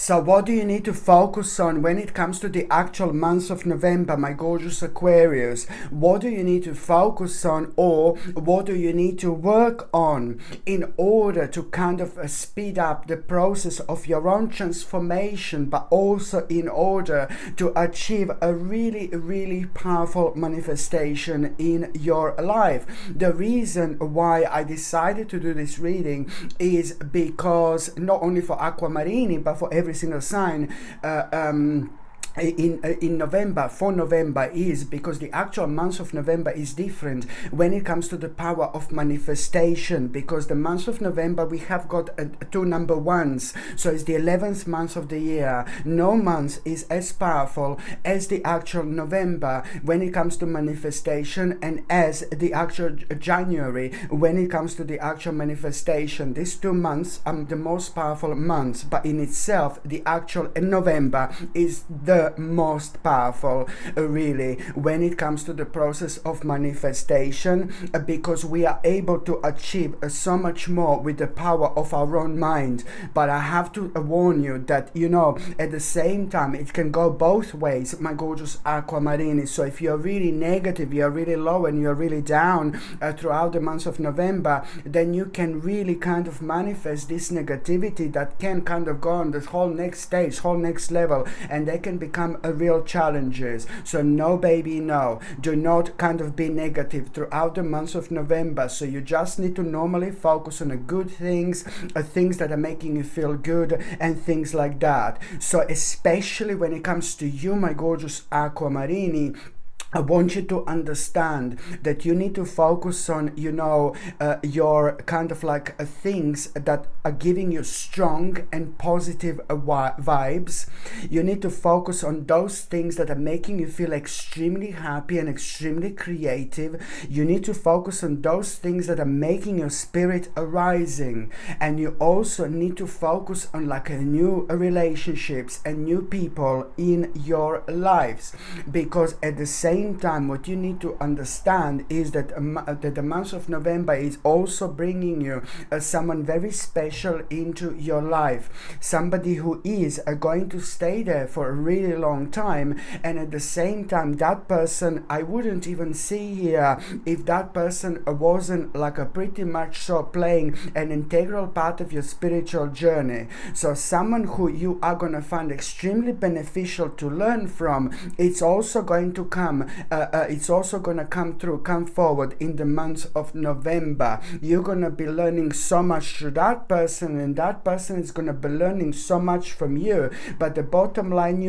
So what do you need to focus on when it comes to the actual month of November, my gorgeous Aquarius? What do you need to focus on, or what do you need to work on in order to kind of speed up the process of your own transformation, but also in order to achieve a really, really powerful manifestation in your life? The reason why I decided to do this reading is because not only for Aquamarini, but for every single sign in November, for November, is because the actual month of November is different when it comes to the power of manifestation, because the month of November we have got two number ones, so it's the 11th month of the year. No month is as powerful as the actual November when it comes to manifestation, and as the actual January when it comes to the actual manifestation. These 2 months are the most powerful months, but in itself the actual November is the most powerful, really, when it comes to the process of manifestation, because we are able to achieve so much more with the power of our own mind. But I have to warn you that, at the same time, it can go both ways, my gorgeous Aquamarini. So if you're really negative, you're really low, and you're really down throughout the month of November, then you can really kind of manifest this negativity that can kind of go on the whole next stage, whole next level, and they can become a real challenges. So no, baby, no, do not kind of be negative throughout the month of November. So you just need to normally focus on the good things, things that are making you feel good, and things like that. So especially when it comes to you, my gorgeous Aquamarini, I want you to understand that you need to focus on, your kind of like things that are giving you strong and positive vibes. You need to focus on those things that are making you feel extremely happy and extremely creative. You need to focus on those things that are making your spirit arising. And you also need to focus on like new relationships and new people in your lives, because at the same time, what you need to understand is that the month of November is also bringing you someone very special into your life, somebody who is going to stay there for a really long time. And at the same time, that person, I wouldn't even see here if that person wasn't like a pretty much so playing an integral part of your spiritual journey. So someone who you are going to find extremely beneficial to learn from. It's also going to come come forward in the month of November. You're going to be learning so much through that person, and that person is going to be learning so much from you. But the bottom line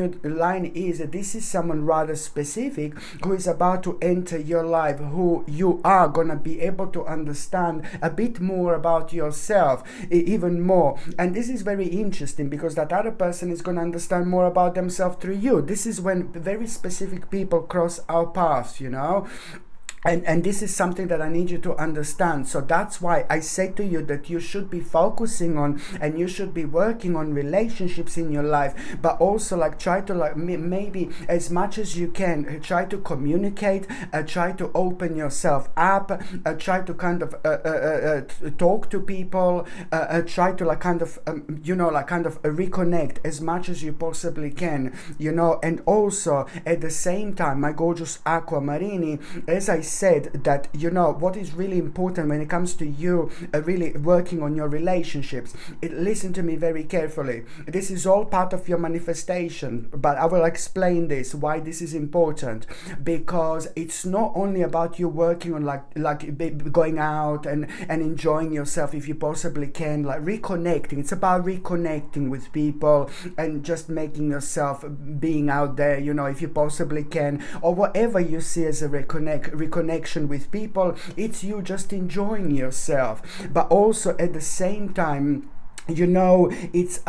is that this is someone rather specific who is about to enter your life, who you are going to be able to understand a bit more about yourself, even more. And this is very interesting, because that other person is going to understand more about themselves through you. This is when very specific people cross our paths, And this is something that I need you to understand. So that's why I say to you that you should be focusing on, and you should be working on relationships in your life, but also like try to like maybe as much as you can try to communicate, try to open yourself up, try to kind of talk to people, try to like kind of reconnect as much as you possibly can, and also at the same time, my gorgeous Aquamarini, as I said, that what is really important when it comes to you really working on your relationships. Listen to me very carefully. This is all part of your manifestation, but I will explain this, why this is important, because it's not only about you working on like going out and enjoying yourself if you possibly can, like reconnecting. It's about reconnecting with people and just making yourself being out there, if you possibly can, or whatever you see as a reconnection with people. It's you just enjoying yourself, but also at the same time, it's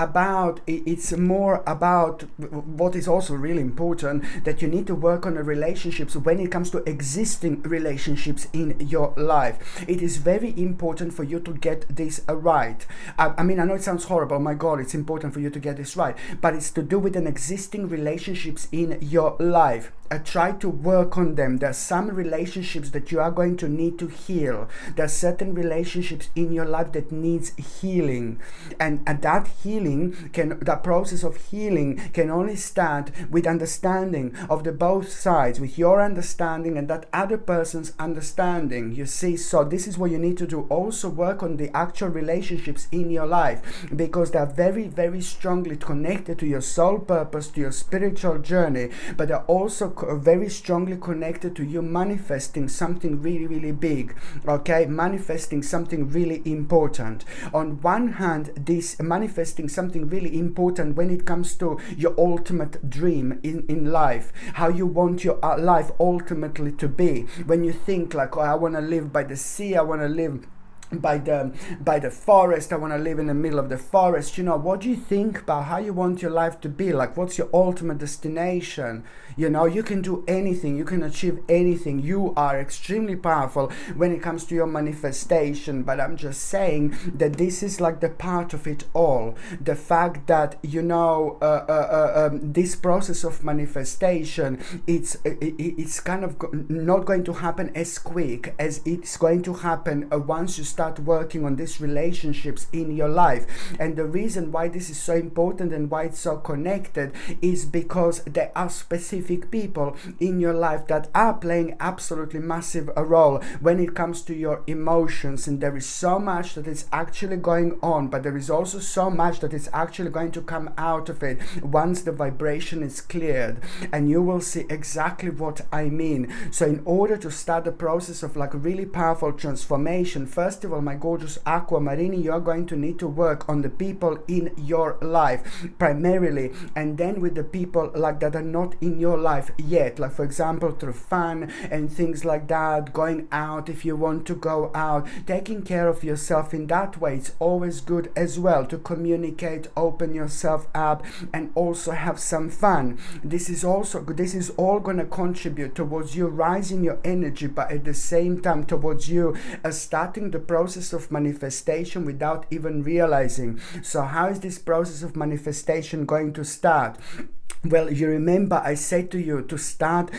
more about what is also really important, that you need to work on the relationships when it comes to existing relationships in your life. It is very important for you to get this right. I know it sounds horrible. My God, it's important for you to get this right, but it's to do with an existing relationships in your life. try to work on them. There are some relationships that you are going to need to heal. There are certain relationships in your life that needs healing, and that process of healing can only start with understanding of the both sides, with your understanding and that other person's understanding. You see, so this is what you need to do. Also work on the actual relationships in your life, because they are very, very strongly connected to your soul purpose, to your spiritual journey, but they're also very strongly connected to you manifesting something really, really big, okay? Manifesting something really important. On one hand, this manifesting something really important when it comes to your ultimate dream in life, how you want your life ultimately to be. When you think like, oh, I want to live by the sea, I want to live by the forest, I want to live in the middle of the forest, you know, what do you think about how you want your life to be? Like, what's your ultimate destination? You know, you can do anything, you can achieve anything. You are extremely powerful when it comes to your manifestation. But I'm just saying that this is like the part of it all. The fact that, you know, this process of manifestation, it's kind of not going to happen as quick as it's going to happen once you start working on these relationships in your life. And the reason why this is so important and why it's so connected is because there are specific people in your life that are playing absolutely massive a role when it comes to your emotions. And there is so much that is actually going on, but there is also so much that is actually going to come out of it once the vibration is cleared, and you will see exactly what I mean. So in order to start the process of like really powerful transformation, first of all, my gorgeous aquamarine, you are going to need to work on the people in your life primarily, and then with the people like that are not in your life yet, like for example through fun and things like that, going out if you want to go out, taking care of yourself in that way. It's always good as well to communicate, open yourself up, and also have some fun. This is all going to contribute towards you rising your energy, but at the same time towards you starting the process of manifestation without even realizing. So how is this process of manifestation going to start? Well, you remember I said to you to start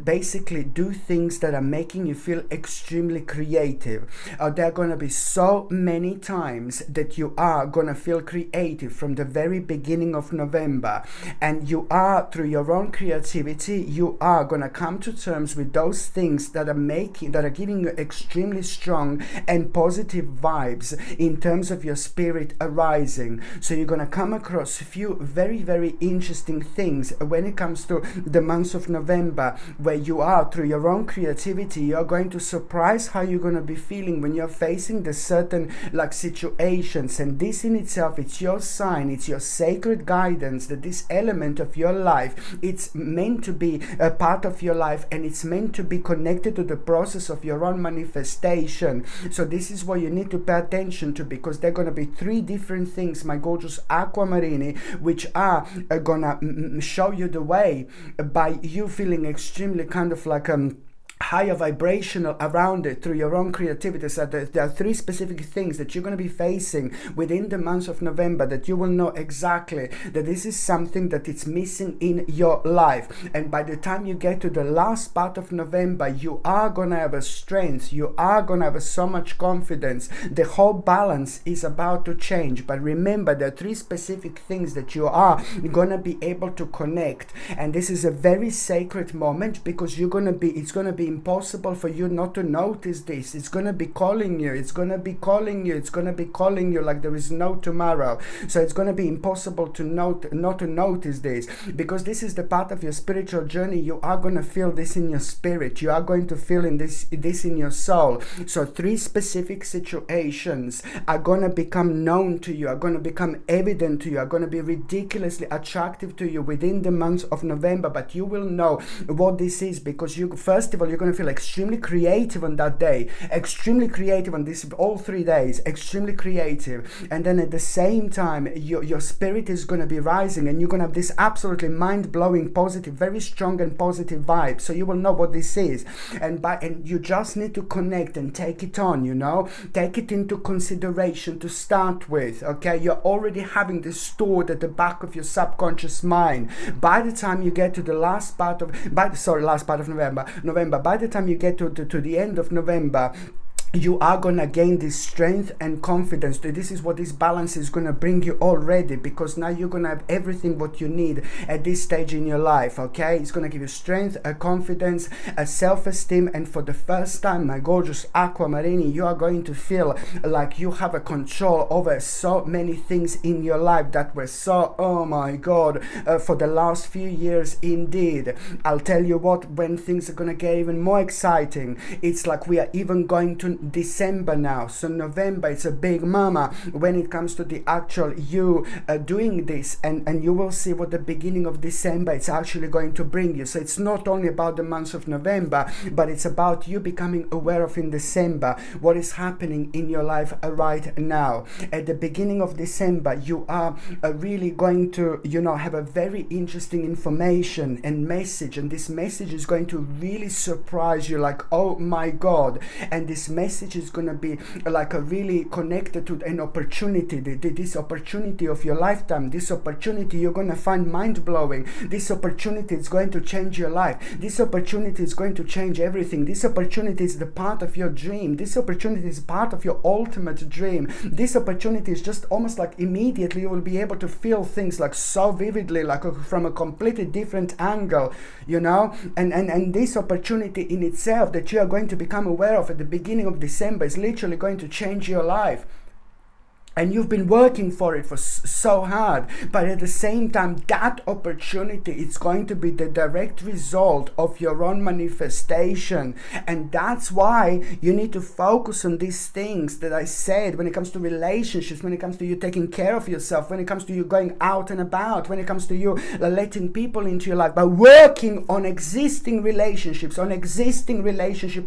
basically do things that are making you feel extremely creative. There are going to be so many times that you are going to feel creative from the very beginning of November, and you are, through your own creativity, you are going to come to terms with those things that are giving you extremely strong and positive vibes in terms of your spirit arising. So you're going to come across a few very, very interesting things when it comes to the month of November, where you are, through your own creativity, you're going to surprise how you're going to be feeling when you're facing the certain like situations. And this in itself, it's your sign, it's your sacred guidance that this element of your life, it's meant to be a part of your life, and it's meant to be connected to the process of your own manifestation. So this is what you need to pay attention to, because there are going to be three different things, my gorgeous aquamarine, which are gonna show you the way by you feeling extremely kind of like higher vibrational around it through your own creativity. So there are three specific things that you're going to be facing within the month of November that you will know exactly that this is something that it's missing in your life. And by the time you get to the last part of November, you are going to have a strength, you are going to have so much confidence. The whole balance is about to change. But remember, there are three specific things that you are going to be able to connect. And this is a very sacred moment, because it's going to be impossible for you not to notice this. It's going to be calling you, it's going to be calling you, it's going to be calling you like there is no tomorrow. So it's going to be impossible to not to notice this, because this is the part of your spiritual journey. You are going to feel this in your spirit, you are going to feel this in your soul. So three specific situations are going to become known to you, are going to become evident to you, are going to be ridiculously attractive to you within the month of November. But you will know what this is, because first of all, you're going to feel extremely creative on that day, extremely creative on this, all 3 days, extremely creative. And then at the same time, your spirit is going to be rising, and you're going to have this absolutely mind-blowing, positive, very strong and positive vibe. So you will know what this is. And you just need to connect and take it on, you know, take it into consideration to start with. Okay, you're already having this stored at the back of your subconscious mind. By the time you get to the last part of November, by the time you get to the end of November, you are going to gain this strength and confidence. This is what this balance is going to bring you already, because now you're going to have everything what you need at this stage in your life. Okay, it's going to give you strength, a confidence, a self-esteem, and for the first time, my gorgeous Aquamarini, you are going to feel like you have a control over so many things in your life that were so, oh my god, for the last few years. Indeed, I'll tell you what, when things are going to get even more exciting, it's like we are even going to December now. So November, it's a big mama when it comes to the actual you doing this, and you will see what the beginning of December it's actually going to bring you. So it's not only about the month of November, but it's about you becoming aware of in December what is happening in your life right now. At the beginning of December, you are really going to, you know, have a very interesting information and message, and this message is going to really surprise you, like, oh my god. And this message is going to be like a really connected to an opportunity, this opportunity of your lifetime, this opportunity you're going to find mind-blowing, this opportunity is going to change your life, this opportunity is going to change everything, this opportunity is the part of your dream, this opportunity is part of your ultimate dream, this opportunity is just almost like immediately you will be able to feel things like so vividly, like from a completely different angle, you know. And this opportunity in itself that you are going to become aware of at the beginning of December is literally going to change your life. And you've been working for it for so hard, but at the same time, that opportunity is going to be the direct result of your own manifestation. And that's why you need to focus on these things that I said when it comes to relationships, when it comes to you taking care of yourself, when it comes to you going out and about, when it comes to you letting people into your life, by working on existing relationships, on existing relationships.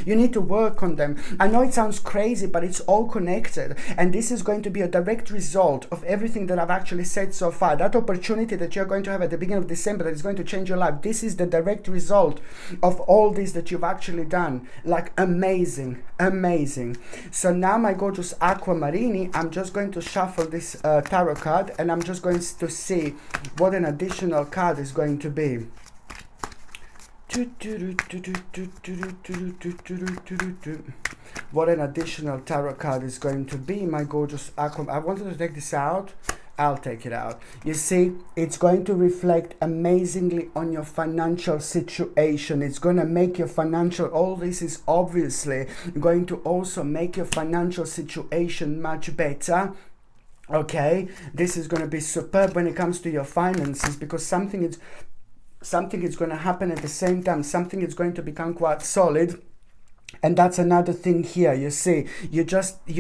You need to work on them. I know it sounds crazy, but it's all connected, and this is going to be a direct result of everything that I've actually said so far. That opportunity that you're going to have at the beginning of December that is going to change your life, this is the direct result of all this that you've actually done. Like, amazing. So now, my gorgeous Aquamarini, I'm just going to shuffle this tarot card, and I'm just going to see what an additional card is going to be. What an additional tarot card is going to be, my gorgeous Aqua. I wanted to take this out. I'll take it out. You see, it's going to reflect amazingly on your financial situation. It's going to make your financial, all this is obviously going to also make your financial situation much better. Okay, this is going to be superb when it comes to your finances, because something is going to happen at the same time. Something is going to become quite solid. And that's another thing here. You see, you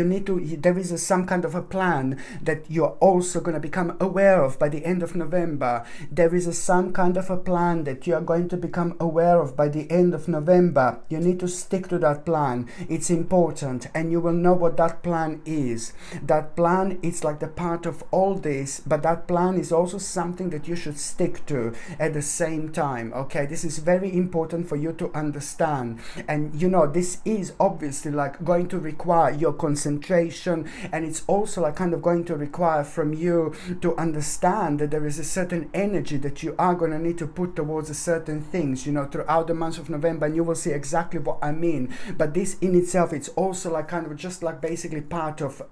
need to, there is some kind of a plan that you're also going to become aware of by the end of November. There is some kind of a plan that you are going to become aware of by the end of November. You need to stick to that plan. It's important, and you will know what that plan is. That plan is like the part of all this, but that plan is also something that you should stick to at the same time. Okay, this is very important for you to understand. And you know, this is obviously like going to require your concentration, and it's also like kind of going to require from you to understand that there is a certain energy that you are going to need to put towards a certain things, you know, throughout the month of November, and you will see exactly what I mean. But this in itself, it's also like kind of just like basically part of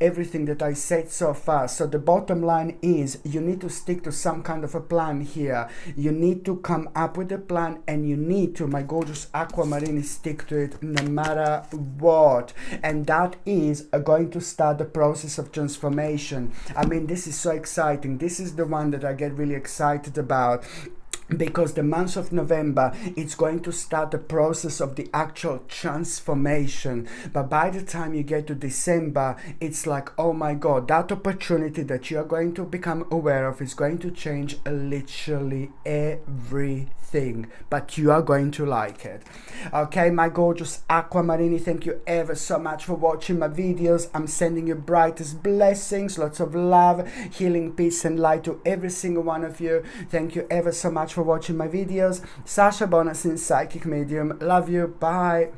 everything that I said so far. So the bottom line is you need to stick to some kind of a plan here. You need to come up with a plan, and you need to, my gorgeous Aquamarini, stick to it no matter what. And that is going to start the process of transformation. I mean, this is so exciting. This is the one that I get really excited about. because the month of November, it's going to start the process of the actual transformation. But by the time you get to December, it's like, oh my God, that opportunity that you're going to become aware of is going to change literally everything, but you are going to like it. Okay, my gorgeous aquamarini, thank you ever so much for watching my videos. I'm sending you brightest blessings, lots of love, healing, peace and light to every single one of you. Thank you ever so much for watching my videos. Sasha Bonus in Psychic Medium. Love you. Bye.